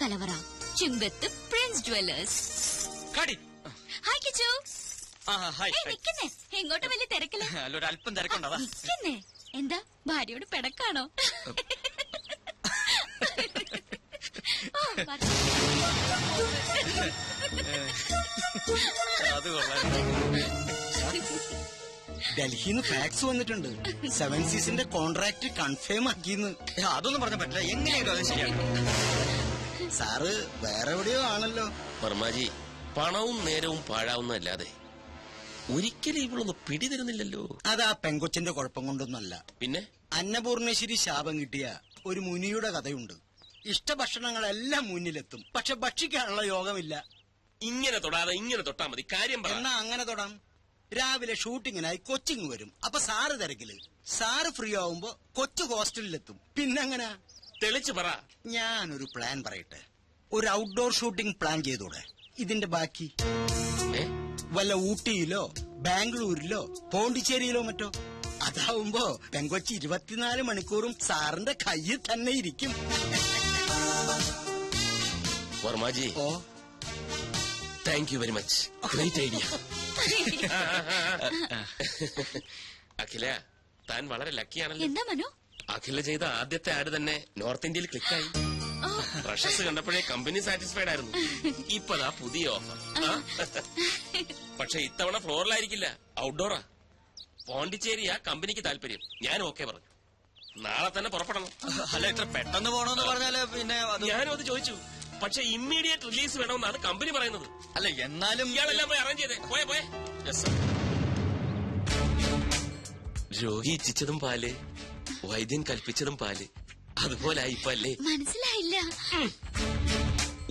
കലവറ ചുങ്കത്ത് Prince Jewellers. Hi Kichu. നിക്കുന്നേ, എങ്ങോട്ട് വലിയ തിരക്കില്ല. അല്പം തിരക്കുണ്ടോ? നിക്കുന്നേ, എന്താ ഭാര്യയോട് പിടക്കാണോ? ഡൽഹിന്ന് ഫാക്സ് വന്നിട്ടുണ്ട്. 7 സീസിന്റെ കോൺട്രാക്ട് കൺഫേം ആക്കിന്ന്. അതൊന്നും പറഞ്ഞ പറ്റില്ല. എങ്ങനെയായിരുന്നു അത് ശരിയാണ്? സാറ് വേറെ എവിടെയോ ആണല്ലോ. വർമാജി, പണവും നേരവും പാഴാവുന്നതല്ലാതെ ഒരിക്കലും ഇവളൊന്ന് പിടിതരുന്നില്ലല്ലോ. അതാ പെങ്കൊച്ചിന്റെ കുഴപ്പം കൊണ്ടൊന്നല്ല. പിന്നെ അന്നപൂർണേശ്വരി ശാപം കിട്ടിയ ഒരു മുനിയുടെ കഥയുണ്ട്. ഇഷ്ടഭക്ഷണങ്ങളെല്ലാം മുന്നിലെത്തും, പക്ഷെ ഭക്ഷിക്കാനുള്ള യോഗമില്ല. ഇങ്ങനെ തൊടാതെ ഇങ്ങനെ തൊട്ടാ മതി. കാര്യം എന്നാ അങ്ങനെ തൊടാം. രാവിലെ ഷൂട്ടിങ്ങിനായി കൊച്ചിങ് വരും. അപ്പൊ സാറ് തിരക്കില്. സാറ് ഫ്രീ ആവുമ്പോ കൊച്ചു ഹോസ്റ്റലിലെത്തും. പിന്നെങ്ങനെ? തെളിച്ചു പറ. ഞാനൊരു പ്ലാൻ പറയട്ടെ. ഒരു ഔട്ട്ഡോർ ഷൂട്ടിംഗ് പ്ലാൻ ചെയ്തൂടെ? ഇതിന്റെ ബാക്കി വല്ല ഊട്ടിയിലോ ബാംഗ്ലൂരിലോ പോണ്ടിച്ചേരിയിലോ മറ്റോ. അതാവുമ്പോ പെങ്കൊച്ചി 24 മണിക്കൂറും സാറിന്റെ കയ്യിൽ തന്നെ ഇരിക്കും. Varmaji, oh thank you very much. Great idea. Akhila, താൻ വളരെ ലക്കിയാണല്ലോ. എന്താ മനു? അഖില ചെയ്ത ആദ്യത്തെ ആഡ് തന്നെ നോർത്ത് ഇന്ത്യയിൽ ക്ലിക്കായി. റഷസ് കണ്ടപ്പോഴേ കമ്പനി സാറ്റിസ്ഫൈഡ് ആയിരുന്നു. ഇപ്പതാ പുതിയ ഓഫർ. പക്ഷെ ഇത്തവണ ഫ്ലോറിലായിരിക്കില്ല, ഔട്ട്ഡോറാ. പോണ്ടിച്ചേരിയാ കമ്പനിക്ക് താല്പര്യം. ഞാൻ ഓക്കെ പറഞ്ഞു. നാളെ തന്നെ പുറപ്പെടണം. അല്ല, ഇത്ര പെട്ടെന്ന് പോണോന്ന് പറഞ്ഞാല് പിന്നെ ഞാനും അത് ചോദിച്ചു. പക്ഷെ ഇമ്മീഡിയറ്റ് റിലീസ് വേണമെന്നാണ് കമ്പനി പറയുന്നത്. അല്ല, എന്നാലും ഇയാളെല്ലാം പോയി അറേഞ്ച് ചെയ്തേ. പോയെ. രോഗി ഇച്ഛിച്ചതും പാല്, വൈദ്യൻ കൽപ്പിച്ചതും പാല്. അതുപോലായി ഇപ്പൊ അല്ലേ? മനസ്സിലായില്ല.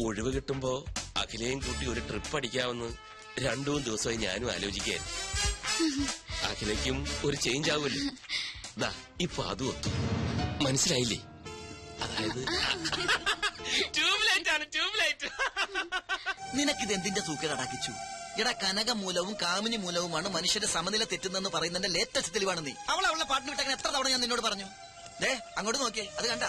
ഒഴിവ് കിട്ടുമ്പോ അഖിലയും കൂട്ടി ഒരു ട്രിപ്പ് അടിക്കാമെന്ന് 2-3 ദിവസമായി ഞാനും ആലോചിക്കാൻ. അഖിലയ്ക്കും ഒരു ചേഞ്ച് ആവുമല്ലോ. ദാ ഇപ്പൊ അതും ഒത്തു. മനസ്സിലായില്ലേ? അതായത് ട്യൂബ്ലൈറ്റ്. നിനക്കിത് എന്തിന്റെ സൂക്കേടാക്കിച്ചു? എടാ, കനകമൂലവും കാമിനി മൂലവുമാണ് മനുഷ്യന്റെ സമനില തെറ്റുന്നെന്ന് പറയുന്നതിന്റെ ലേറ്റസ്റ്റ് തെളിവാണ് നീ. അവളെ പാട്ടിന് വിട്ടങ്ങനെ എത്ര തവണ ഞാൻ നിന്നോട് പറഞ്ഞു. ദേ അങ്ങോട്ട് നോക്കിയേ, അത് കണ്ട.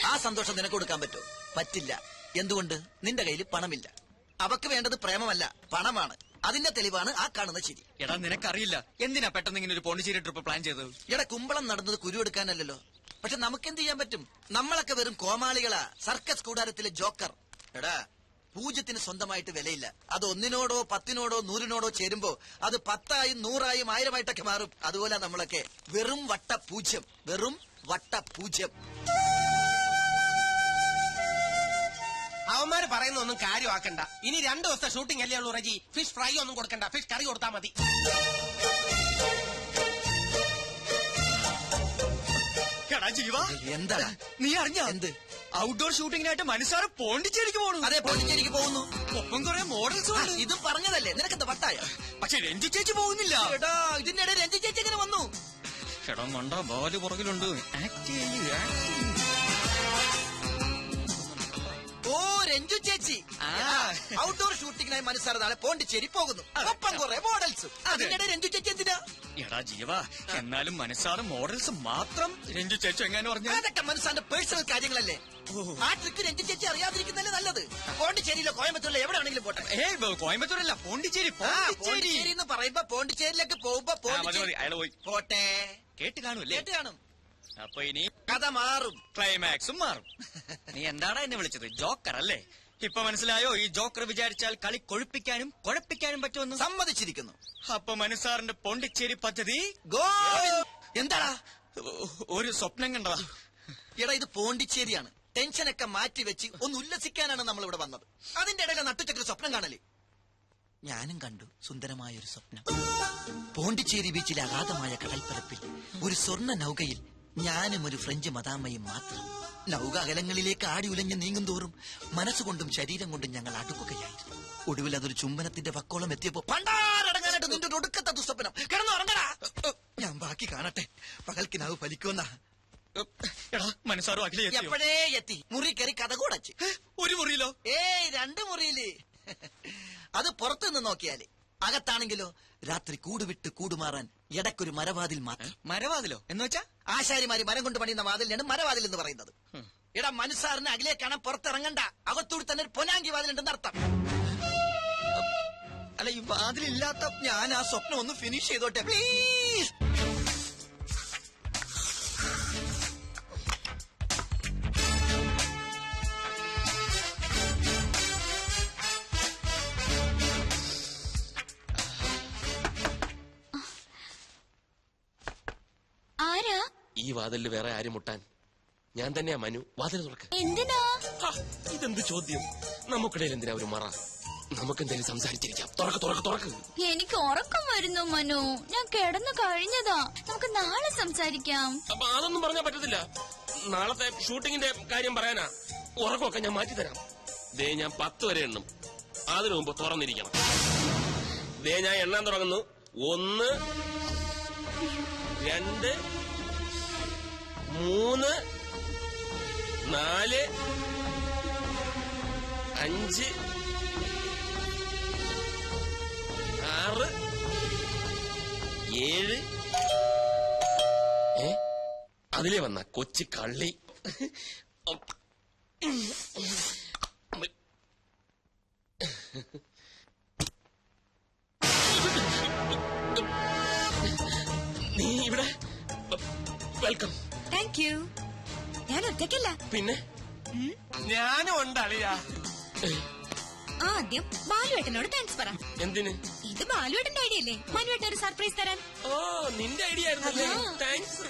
ആ സന്തോഷം നിനക്ക് കൊടുക്കാൻ പറ്റോ? പറ്റില്ല. എന്തുകൊണ്ട്? നിന്റെ കയ്യിൽ പണമില്ല. അവക്ക് വേണ്ടത് പ്രേമമല്ല, പണമാണ്. അതിന്റെ തെളിവാണ് ആ കാണുന്ന ചിരി. എടാ, നിനക്കറിയില്ല എന്തിനാ പെട്ടെന്ന് ഇങ്ങനെ ഒരു പോണ്ടിച്ചേരി ട്രിപ്പ് പ്ലാൻ ചെയ്തത്? എടാ, കുമ്പളം നടന്നത് കുരുവെടുക്കാനല്ലോ. പക്ഷെ നമുക്കെന്ത് ചെയ്യാൻ പറ്റും? നമ്മളൊക്കെ വെറും കോമാളികളാ, സർക്കസ് കൂടാരത്തിലെ ജോക്കർ. എടാ, പൂജ്യത്തിന് സ്വന്തമായിട്ട് വിലയില്ല. അത് 1-നോടോ 10-നോടോ 100-നോടോ ചേരുമ്പോ അത് 10ആയും 100ആയും 1000ആയിട്ടൊക്കെ മാറും. അതുപോലെ നമ്മളൊക്കെ വെറും വട്ടപൂജ്യം. വെറും വട്ടപൂജ്യം. അവന്മാര് പറയുന്ന ഒന്നും കാര്യമാക്കണ്ട. ഇനി 2 ദിവസത്തെ ഷൂട്ടിംഗ് അല്ലേ ഉള്ളൂ റജി. ഫിഷ് ഫ്രൈ ഒന്നും കൊടുക്കണ്ട, ഫിഷ് കറി കൊടുത്താൽ മതി. എന്താ നീ അറിഞ്ഞ എന്ത്? ഔട്ട്ഡോർ ഷൂട്ടിങ്ങിനായിട്ട് മനസ്സാറ് പോണ്ടിച്ചേരിക്ക് പോകണു. അതെ, പോണ്ടിച്ചേരിക്ക് പോകുന്നു. ഒപ്പം കുറെ മോഡൽസ് ഉണ്ട്. ഇതും പറഞ്ഞതല്ലേ, നിനക്കെന്താ വട്ടായ? പക്ഷെ രഞ്ജു ചേച്ചി പോകുന്നില്ല. എടാ, ഇതിന്റെ ഇടയിൽ രഞ്ജി ചേച്ചി എങ്ങനെ വന്നു? ചേട്ടാ മണ്ട, ബാല് പുറകിലുണ്ട്. ഓ, രഞ്ജു ചേച്ചി. ഔട്ട്ഡോർ ഷൂട്ടിങ്ങിനായി മനസ്സാറ് നാളെ പോണ്ടിച്ചേരി പോകുന്നു. ഒപ്പം കുറെ മോഡൽസും. അതിനിടെ രഞ്ജു ചേച്ചി എന്തിനാ? എടാ ജീവ, എന്നാലും മനസ്സാറ് മോഡൽസ് മാത്രം രഞ്ജു ചേച്ചി എങ്ങനെ പറഞ്ഞു? അതൊക്കെ മനസ്സാന്റെ പേഴ്സണൽ കാര്യങ്ങളല്ലേ. ആ ട്രിക്ക് രഞ്ജു ചേച്ചി അറിയാതിരിക്കുന്നല്ലേ നല്ലത്. പോണ്ടിച്ചേരിയിലോ കോയമ്പത്തൂരിലോ എവിടെയാണെങ്കിലും പോട്ടെ. കോയമ്പത്തൂരല്ല, പോണ്ടിച്ചേരി. പോണ്ടിച്ചേരി എന്ന് പറയുമ്പോ പോണ്ടിച്ചേരിയിലേക്ക് പോകുമ്പോ അയാള് പോയി പോട്ടെ. കേട്ട് കാണുമല്ലേ? കേട്ട് കാണും. അപ്പൊ ഇനി കഥ മാറും, ക്ലൈമാക്സും മാറും. നീ എന്താടാ എന്നെ വിളിച്ചത്? ജോക്കർ അല്ലേ? ഇപ്പൊ മനസ്സിലായോ? ഈ ജോക്കർ വിചാരിച്ചാൽ കളി കൊഴുപ്പിക്കാനും കുഴപ്പിക്കാനും പറ്റുമെന്ന്. സമ്മതിച്ചിരിക്കുന്നു. അപ്പൊ മനസ്സാറിന്റെ പോണ്ടിച്ചേരി പദ്ധതി ഗോ. എന്താടാ? ഒരു സ്വപ്നം കണ്ടതാ. എടാ, ഇത് പോണ്ടിച്ചേരിയാണ്. ടെൻഷനൊക്കെ മാറ്റി വെച്ച് ഒന്ന് ഉല്ലസിക്കാനാണ് നമ്മൾ ഇവിടെ വന്നത്. അതിന്റെ ഇടയിലെ നട്ടുച്ചക്കൊരു സ്വപ്നം കാണല്. ഞാനും കണ്ടു സുന്ദരമായ ഒരു സ്വപ്നം. പോണ്ടിച്ചേരി ബീച്ചിലെ അഗാധമായ കടൽപ്പരപ്പിൽ ഒരു സ്വർണ്ണ നൗകയിൽ ഞാനും ഒരു ഫ്രഞ്ച് മദാമ്മയും മാത്രം. നൗക അകലങ്ങളിലേക്ക് ആടി ഉലഞ്ഞ് നീങ്ങും തോറും മനസ്സുകൊണ്ടും ശരീരം കൊണ്ടും ഞങ്ങൾ അടുക്കുകയായിരുന്നു. ഒടുവിൽ അതൊരു ചുംബനത്തിന്റെ പക്കോളം എത്തിയപ്പോ പണ്ടാരടങ്ങാനായിട്ട് നിന്റെ ഒടുക്കത്തെ ദുസ്വപ്നം. കിടന്നുറങ്ങടാ. ഞാൻ ബാക്കി കാണട്ടെ. പകൽക്കിനാവ് ഫലിക്കുമെന്ന. എടാ, മനസ്സാറും അഖിലേ എപ്പോഴേ എത്തി. മുറി കയറി കഥ കൂടച്ച്. ഒരു മുറിയിലോ? 2 മുറിയില്. അത് പുറത്തുനിന്ന് നോക്കിയാല്. അകത്താണെങ്കിലോ രാത്രി കൂടുവിട്ട് കൂടുമാറാൻ ഇടയ്ക്കൊരു മരവാതിൽ മാത്രം. മരവാതിലോ എന്ന് വെച്ചാ? ആശാരിമാര് മരം കൊണ്ട് പണിയുന്ന വാതിലിനാണ് മരവാതിൽ എന്ന് പറയുന്നത്. എടാ മനുസാറിന് അകലെ കാണാൻ പുറത്തിറങ്ങണ്ട, അകത്തൂടി തന്നെ ഒരു പൊനാങ്കി വാതിലുണ്ടെന്ന് അർത്ഥം. അല്ല ഈ വാതിലില്ലാത്ത ഞാൻ ആ സ്വപ്നം ഒന്ന് ഫിനിഷ് ചെയ്തോട്ടെ പ്ലീസ്. ആരാ? ഈ വാതിലിൽ വേറെ ആരും മുട്ടാൻ? ഞാൻ തന്നെയാ മനു. വാതിൽ തുറക്ക്. എന്തിനാ? ഹാ, ഇതെന്ത് ചോദ്യം? നമുക്കിടയിൽ എന്തിനാ ഒരു മറ? നമുക്കെന്തായാലും സംസാരിച്ചിരിക്കാം. തുറക്ക് തുറക്ക് തുറക്ക്. എനിക്ക് ഉറക്കം വരുന്നു മനു, ഞാൻ കിടന്നു കഴിഞ്ഞതാ. നമുക്ക് നാളെ സംസാരിക്കാം. അപ്പൊ അതൊന്നും പറഞ്ഞാൽ പറ്റത്തില്ല. നാളത്തെ ഷൂട്ടിങ്ങിന്റെ കാര്യം പറയാനാ. ഉറക്കമൊക്കെ ഞാൻ മാറ്റിത്തരാം. ദേ ഞാൻ 10 വരെ എണ്ണും. അതിനു മുമ്പ് തുറന്നിരിക്കണം. ദേ ഞാൻ എണ്ണാൻ തുടങ്ങുന്നു. 1 2 3 4 5 6 7 അതിലേ വന്ന കൊച്ചു കള്ളി. നീ ഇവിടെ വെൽക്കം. Thank you. ഞാൻ ഒറ്റയ്ക്കല്ല. പിന്നെ ഞാനും ഉണ്ട് അളിയാ. ആദ്യം ബാലുവേട്ടനോട് താങ്ക്സ് പറ. എന്തിന്? ഇത് ബാലുവേട്ടന്റെ ഐഡിയ അല്ലേ മനുവേട്ടൻ ഒരു സർപ്രൈസ് തരാൻ? ഓ നിന്റെ ഐഡിയ ആയിരുന്നല്ലേ. താങ്ക്സ്.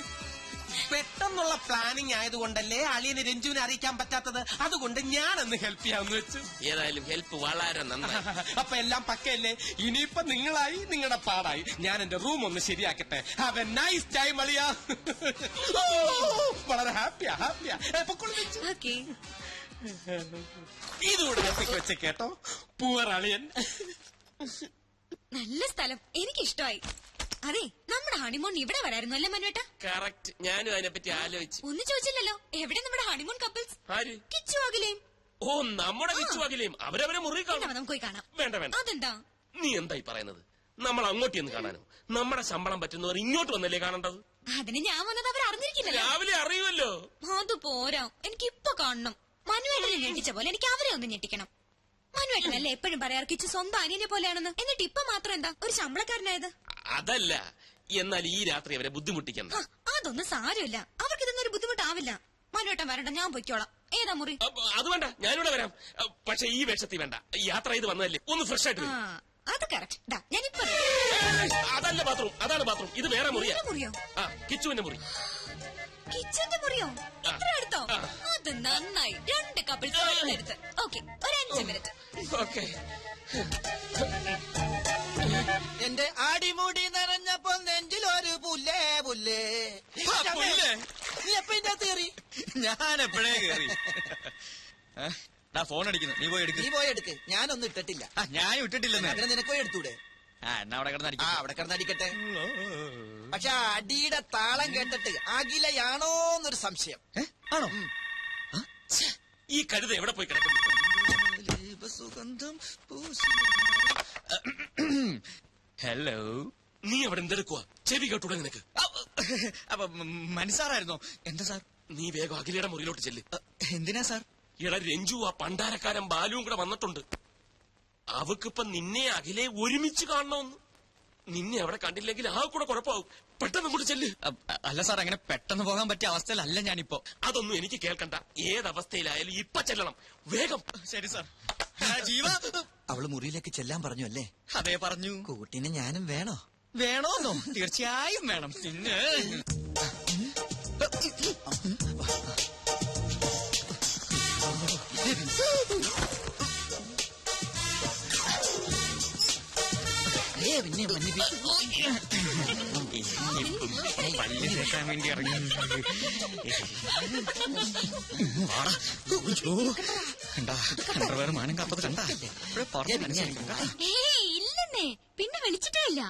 പെട്ടെന്നുള്ള പ്ലാനിങ് ആയതുകൊണ്ടല്ലേ അളിയനെ രഞ്ജുവിനെ അറിയിക്കാൻ പറ്റാത്തത്. അതുകൊണ്ട് ഞാനൊന്ന് ഹെൽപ്പ് ചെയ്യാമെന്ന് വെച്ചു. ഏതായാലും ഹെൽപ്പ് വളരെ നന്നായി. അപ്പൊ എല്ലാം പക്കയല്ലേ? ഇനിയിപ്പൊ നിങ്ങളായി, നിങ്ങളുടെ പാടായി. ഞാൻ എന്റെ റൂം ഒന്ന് ശരിയാക്കട്ടെ. ഹാവ് എ നൈസ് ടൈം അളിയാ. വളരെ ഹാപ്പിയാ ഹാപ്പിയാ. ഓക്കേ. ഇതുകൂടെ ഞെട്ടിക്ക് വെച്ച കേട്ടോ. പൂവർ അളിയൻ. നല്ല സ്ഥലം, എനിക്ക് ഇഷ്ടമായി. അതെ, നമ്മുടെ ഹണിമൂൺ ഇവിടെ വരായിരുന്നു അല്ലേ മനുവേട്ട? കറക്റ്റ്. ഞാനും അതിനെപ്പറ്റി ആലോചിച്ചു. ഒന്നും ചോദിച്ചില്ലല്ലോ. എവിടെ നമ്മുടെ ഹണിമൂൺ കപ്പിൾസ്? ആര്? കിച്ചു അഖിലേയും. ഓ നമ്മുടെ വിച്ചുവകിലേയും അവരവരെ മുറി കാണും. നമുക്ക് പോയി കാണാം. വേണ്ട വേണ്ട. അതെന്താ? നീ എന്തായി പറയുന്നത്? നമ്മൾ അങ്ങോട്ട് എന്ന് കാണാനോ? നമ്മുടെ ശമ്പളം പറ്റുന്നവർ ഇങ്ങോട്ട് വന്നല്ലേ കാണേണ്ടത്? അതിന് ഞാൻ വന്നത് അവർ അറിഞ്ഞിരിക്കില്ലല്ലോ. രാവിലെ അറിയുമല്ലോ. അത് പോരാ, എനിക്ക് ഇപ്പൊ കാണണം. മനുവേട്ടനെ ഞെട്ടിച്ച പോലെ എനിക്ക് അവരെ ഒന്ന് ഞെട്ടിക്കണം. മനുവേട്ടനല്ലേ എപ്പോഴും പറയാറ് കിച്ചു സ്വന്തം അനിയനെ പോലെയാണെന്ന്. എന്നിട്ട് ഇപ്പൊ മാത്രം എന്താ ഒരു ശമ്പളക്കാരനായത്? അതല്ല, എന്നാൽ ഈ രാത്രി അവരെ ബുദ്ധിമുട്ടിക്കണ്ട. അതൊന്നും സാരമില്ല, അവർക്ക് ഇതൊന്നും ഒരു ബുദ്ധിമുട്ടാവില്ല. മനുവേട്ടൻ വരണ്ട, ഞാൻ പൊയ്ക്കോളാം. ഏതാ മുറി? അത് വേണ്ട, ഞാനിവിടെ വരാം. പക്ഷെ ഈ വേഷത്തിൽ വേണ്ട. യാത്ര ചെയ്ത് വന്നതല്ലേ, ഒന്ന് ഫ്രഷ് ആയിട്ട് വരൂ. അത് കറക്റ്റ്. ഞാനിപ്പോ അതല്ല ബാത്റൂം, അതാണ് ബാത്റൂം. ഇത് വേറെ മുറിയാ. മുറിയോ? ആ കിച്ചുവിന്റെ മുറി. കിച്ചന്റെ മുറിയോ? ഇത്ര അടുത്തോ? അത് നന്നായി. 2 കപ്പിൾസ് അടുത്ത്. ഓക്കെ, ഒരു 5 മിനിറ്റ്. ഓക്കെ. എന്റെ അടിമുടി നിറഞ്ഞപ്പോ നെഞ്ചിലൊരു പുല്ലേ പുല്ലേ. നീ എപ്പ ഇതിന്റെ അകത്ത് കയറി? ഞാൻ എപ്പോഴേ കേറി. ഫോൺ അടിക്കുന്നു, നീ പോയി എടുക്ക്. നീ പോയി എടുക്ക്, ഞാനൊന്നും ഇട്ടിട്ടില്ല. ഞാൻ ഇട്ടിട്ടില്ലെന്ന്. അതിനെ നിനക്ക് പോയി എടുത്തൂടെ? എന്നാ അവിടെ കിടന്ന് ആ അവിടെ കിടന്നടിക്കട്ടെ. പക്ഷെ അടിയുടെ താളം കേട്ടിട്ട് അഖിലയാണോന്നൊരു സംശയം. ആണോ? ഈ കഴുത എവിടെ പോയി കിടക്കുന്നു? ഹലോ, നീ അവിടെ എന്തെടുക്കുക? ചെവി കേട്ടൂടെ നിനക്ക്? അപ്പൊ മനസ്സാറായിരുന്നോ? എന്താ സാർ? നീ വേഗം അഖിലയുടെ മുറിയിലോട്ട് ചെല്ല്. എന്തിനാ സാർ? എടാ രഞ്ജു, ആ പണ്ടാരക്കാരൻ ബാലുവും കൂടെ വന്നിട്ടുണ്ട്. അവക്കിപ്പൊ നിന്നെ അഖിലെ ഒരുമിച്ച് കാണണമെന്ന്. നിന്നെ അവിടെ കണ്ടില്ലെങ്കിൽ ആ കൂടെ കുഴപ്പമാവും. പെട്ടെന്ന് അങ്ങോട്ട് ചെല്ല്. അല്ല സാർ, അങ്ങനെ പെട്ടെന്ന് പോകാൻ പറ്റിയ അവസ്ഥയിലല്ല ഞാനിപ്പോ. അതൊന്നും എനിക്ക് കേൾക്കണ്ട. ഏതവസ്ഥയിലായാലും ഇപ്പൊ ചെല്ലണം. വേഗം. ശരി സാർ. ജീവ, അവള് മുറിയിലേക്ക് ചെല്ലാൻ പറഞ്ഞു അല്ലേ? അതേ പറഞ്ഞു. കൂട്ടിന് ഞാനും വേണോ? വേണോന്നോ? തീർച്ചയായും വേണം. പിന്നെ പിന്നെ പല്ല് തേക്കാൻ വേണ്ടി ഇറങ്ങി. മാനം കാത്തത് കണ്ടാ? ഇല്ലെന്നേ, പിന്നെ വിളിച്ചിട്ടേ ഇല്ല.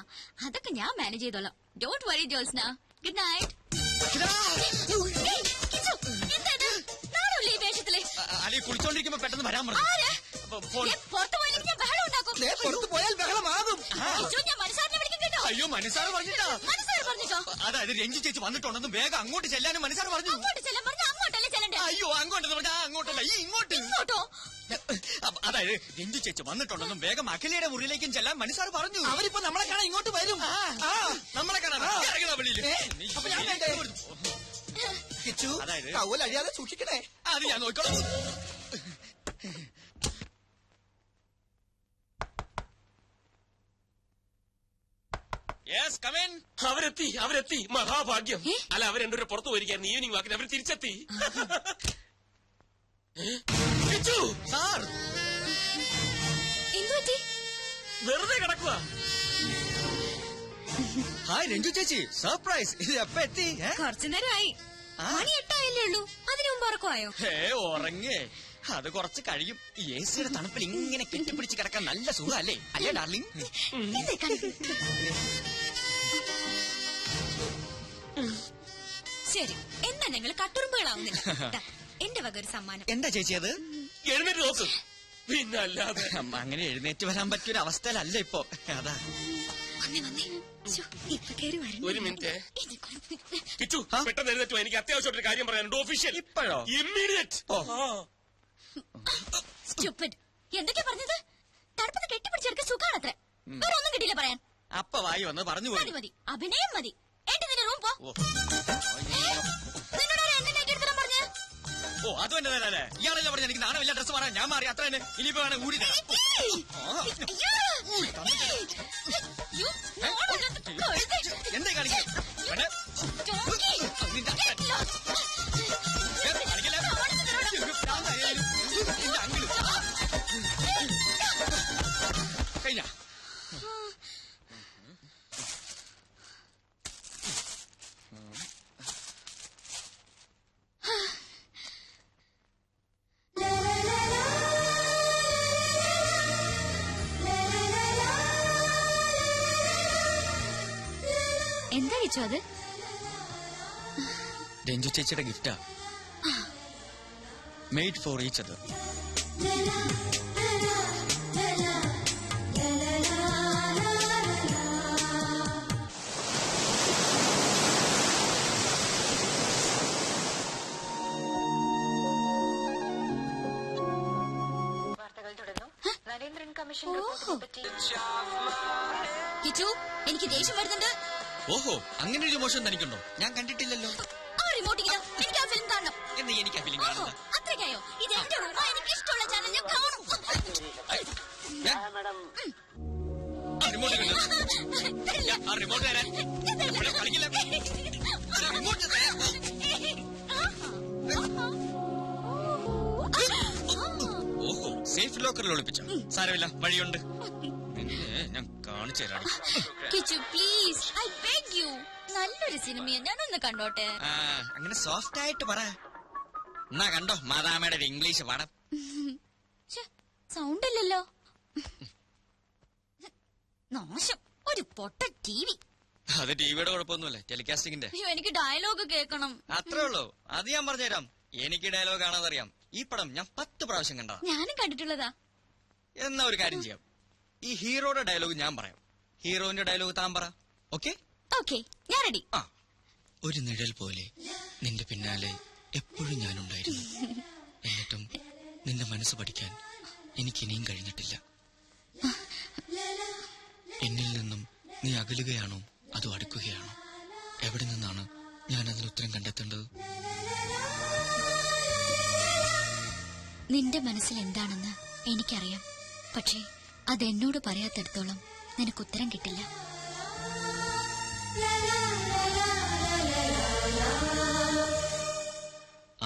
അതൊക്കെ ഞാൻ മാനേജ് ചെയ്തോളാം. Don't worry Jyotsna. Good night. ഈ വേഷത്തില് അലി കുളിച്ചോണ്ടിരിക്കുമ്പോ പെട്ടെന്ന് വരാൻ പറഞ്ഞു. പുറത്തു പോയില്ലെങ്കിൽ ഞാൻ ബഹളം ഉണ്ടാക്കും. പുറത്തു പോയാൽ ബഹളമാകും. ഞാൻ മനസ്സാറിനെ വിളിക്കും കേട്ടോ. അയ്യോ, മനസ്സാറ് പറഞ്ഞിട്ടാ. മനസ്സാറ് പറഞ്ഞിട്ടോ? അതായത് രഞ്ജു ചേച്ചി വന്നിട്ടുണ്ടെന്നും വേഗം അങ്ങോട്ട് ചെല്ലാനും മനസ്സാർ പറഞ്ഞു. അങ്ങോട്ട് ചെല്ലാൻ പറഞ്ഞ അങ്ങോട്ടല്ലേ ചെല്ലണ്ടേ? അയ്യോ അങ്ങോട്ടെന്ന് പറഞ്ഞാ അങ്ങോട്ടല്ല ഈ ഇങ്ങോട്ട്. ഇങ്ങോട്ടോ? അതായത് രഞ്ജു ചേച്ചി വന്നിട്ടുണ്ടെന്നും വേഗം അഖിലയുടെ മുറിയിലേക്കും ചെല്ലാൻ മനസ്സാർ പറഞ്ഞു. അവരിപ്പോ നമ്മളെ കാണാൻ ഇങ്ങോട്ട് വരും. നമ്മളെ കാണാൻ അപ്പൊ ഞാൻ വേണ്ടേ? കിച്ചു, അതായത് ടവൽ അഴിയാതെ സൂക്ഷിക്കണേ. അത് ഞാൻ നോക്കിക്കോളാം. Yes come in. അവരെത്തി മഹാഭാഗ്യം. അല്ല അവർ രണ്ടുപേരും പുറത്തു പോയിരിക്കായിരുന്നു ഈവനിങ് വാക്കിന്. അവർ തിരിച്ചെത്തി. കിച്ചു, സാർ എന്തുപറ്റി? വെറുതെ കിടക്കുക. ഹായ് രഞ്ജു ചേച്ചി, സർപ്രൈസ്. ഇത് എപ്പ എത്തി? കുറച്ചു നേരമായി. മണി 8 ആയല്ലേ ഉള്ളൂ. അതിനു മുമ്പ് ഉറക്കമായോ? ഉറങ്ങേ, അത് കുറച്ച് കഴിയും. ഈ എ സിയുടെ തണുപ്പിൽ ഇങ്ങനെ കെട്ടിപ്പിടിച്ച് കിടക്കാൻ നല്ല സുഖല്ലേ അല്ലേ ഡാർലിംഗ്? ശരി, എന്താ ഞങ്ങൾ കട്ടുറുമ്പുകളാവുന്നില്ല. ദാ, എന്റെ വക ഒരു സമ്മാനം. എന്താ ചേച്ചി അത്? എഴുന്നേറ്റ് നോക്ക്. പിന്നല്ലാതെ അങ്ങനെ എഴുന്നേറ്റ് വരാൻ പറ്റിയൊരു അവസ്ഥയിലല്ല ഇപ്പൊ. അതാ വന്നേ വന്നേ. ശ്ശോ, ഇപ്പൊ കേറി വരണ്ട. ഒരു മിനിറ്റ്. കിച്ചു, പെട്ടെന്ന് എഴുന്നേറ്റോ. എനിക്ക് അത്യാവശ്യമായിട്ടൊരു കാര്യം പറയാനുണ്ട്. ഒഫീഷ്യൽ. ഇപ്പോഴോ? ഇമ്മീഡിയറ്റ്. സ്റ്റുപ്പിഡ്. എന്തൊക്കെയാ പറഞ്ഞത്? തണുപ്പത്ത് കെട്ടിപ്പിടിച്ചെടുക്ക സുഖാണത്രേ. വേറെ ഒന്നും കിട്ടിയില്ല പറയാൻ. അപ്പ വായി വന്ന് പറഞ്ഞു മതി പോയി. മതി, അഭിനയം മതി. ഏട്ടി നിന്റെ റൂം പോ. നിന്നോട് എന്നെ നൈറ്റ് എടുത്തിടാൻ പറഞ്ഞേ? ഓ അത് തന്നെ ഇയാളെല്ലാം പറഞ്ഞ എനിക്ക് നാണമില്ല ഡ്രസ് മാറാൻ. ഞാൻ മാറി അത്ര തന്നെ. ഇനിയിപ്പോ വേണം കൂടി തരാം. എന്താ കാണിക്കുന്നത്? കഴിഞ്ഞ എന്താ കിച്ചു അത്? രഞ്ജു ചേച്ചിയുടെ ഗിഫ്റ്റാ. Made for each other. Narendran commission റിപ്പോർട്ടിനെ പറ്റി കിച്ചു, എനിക്ക് ദേഷ്യം വരുന്നുണ്ട്. ഓഹോ, അങ്ങനെ ഒരു മോശം തനിക്കുണ്ടോ? ഞാൻ കണ്ടിട്ടില്ലല്ലോ. ആ റിമോട്ട് ഇതാ. എനിക്ക് ആ ഫിലിം കാണണം. എന്ന് എനിക്ക് ആ ഫിലിം ഓഹോ, കാണുന്നത്. അത്രയ്ക്കായോ? ഇത് എന്റെ റൂമാ. എനിക്ക് ഇഷ്ടമുള്ള ചാനൽ ഞാൻ കാണും. റിമോട്ട് റിമോട്ട് തരാൻ ഇവിടെ കളിക്കില്ല. റിമോട്ട് തരാൻ. ഓഹോ, സേഫ് ലോക്കറിൽ ഒളിപ്പിച്ച. സാരമില്ല, വഴിയുണ്ട്. ഞാൻ കാണിച്ചു തരാം. Kichu please, I beg you. നല്ലൊരു സിനിമയെ ഞാനൊന്ന് കണ്ടോട്ടെ. അങ്ങനെ സോഫ്റ്റ് ആയിട്ട് പറ. എന്നാ കണ്ടോ മാതാമയുടെ ഒരു ഇംഗ്ലീഷ് പടം. സൗണ്ട് ഇല്ലല്ലോ. നാശം, ഒരു പൊട്ട ടിവി. അത് ടിവിയുടെ കുഴപ്പമൊന്നുമല്ല, ടെലികാസ്റ്റിംഗിന്റെ. അയ്യോ, എനിക്ക് ഡയലോഗ് കേൾക്കണം. അത്രേ ഉള്ളൂ. അത് ഞാൻ പറഞ്ഞുതരാം. എനിക്ക് ഡയലോഗ് കാണാതെ അറിയാം. ഈ പടം ഞാൻ 10 പ്രാവശ്യം കണ്ടതാ. ഞാനും കണ്ടിട്ടുള്ളതാ. എന്നാ ഒരു കാര്യം ചെയ്യാം. ഈ ഹീറോയുടെ ഡയലോഗ് ഞാൻ പറയാം, ഹീറോയിന്റെ ഡയലോഗ് താൻ പറ. ഓക്കെ ഓക്കെ, ഞാൻ റെഡി. ആ, ഒരു നിഴൽ പോലെ നിന്റെ പിന്നാലെ എപ്പോഴും ഞാനുണ്ടായിരുന്നു. എന്നിട്ടും നിന്റെ മനസ്സ് പഠിക്കാൻ എനിക്കിനിയും കഴിഞ്ഞിട്ടില്ല. എന്നിൽ നിന്നും നീ അകലുകയാണോ അതോ അടുക്കുകയാണോ? എവിടെ നിന്നാണ് ഞാൻ അതിന് ഉത്തരം കണ്ടെത്തേണ്ടത്? നിന്റെ മനസ്സിൽ എന്താണെന്ന് എനിക്കറിയാം. പക്ഷേ അതെന്നോട് പറയാത്തിടത്തോളം നിനക്ക് ഉത്തരം കിട്ടില്ല.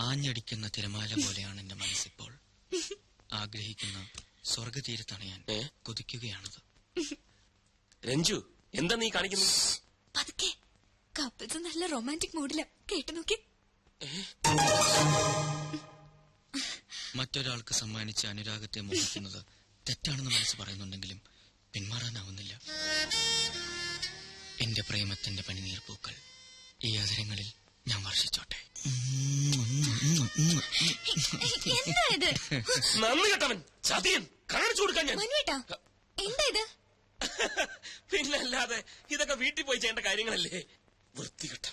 ആഞ്ഞടിക്കുന്ന തിരമാല പോലെയാണ് എന്റെ മനസ്സിപ്പോൾ. ആഗ്രഹിക്കുന്ന സ്വർഗതീരത്തണയാൻ കൊതിക്കുകയാണത്. രഞ്ജു, എന്താ നീ കാണിക്കുന്നത്? പതുക്കെ. കപ്പിൾസ് നല്ല റൊമാൻറ്റിക് മൂഡില. കേട്ടു നോക്കി. മറ്റൊരാൾക്ക് സമ്മാനിച്ച അനുരാഗത്തെ മോഹിക്കുന്നത് തെറ്റാണെന്ന് മനസ്സ് പറയുന്നുണ്ടെങ്കിലും പിന്മാറാനാവുന്നില്ല. എന്റെ പ്രേമത്തിന്റെ പനിനീർ പൂക്കൾ ഈ അവസരങ്ങളിൽ ഞാൻ വർഷിച്ചോട്ടെ. എന്താ ഇത്? നന്ദി കേട്ടവൻ, ചതിയൻ, കാണിച്ചു കൊടുക്കാൻ ഞാൻ. മനുവേട്ടാ, എന്താ ഇത്? പിന്നല്ലാതെ ഇതൊക്കെ വീട്ടിൽ പോയി ചെയ്യേണ്ട കാര്യങ്ങളല്ലേ. വൃത്തികെട്ടവൻ.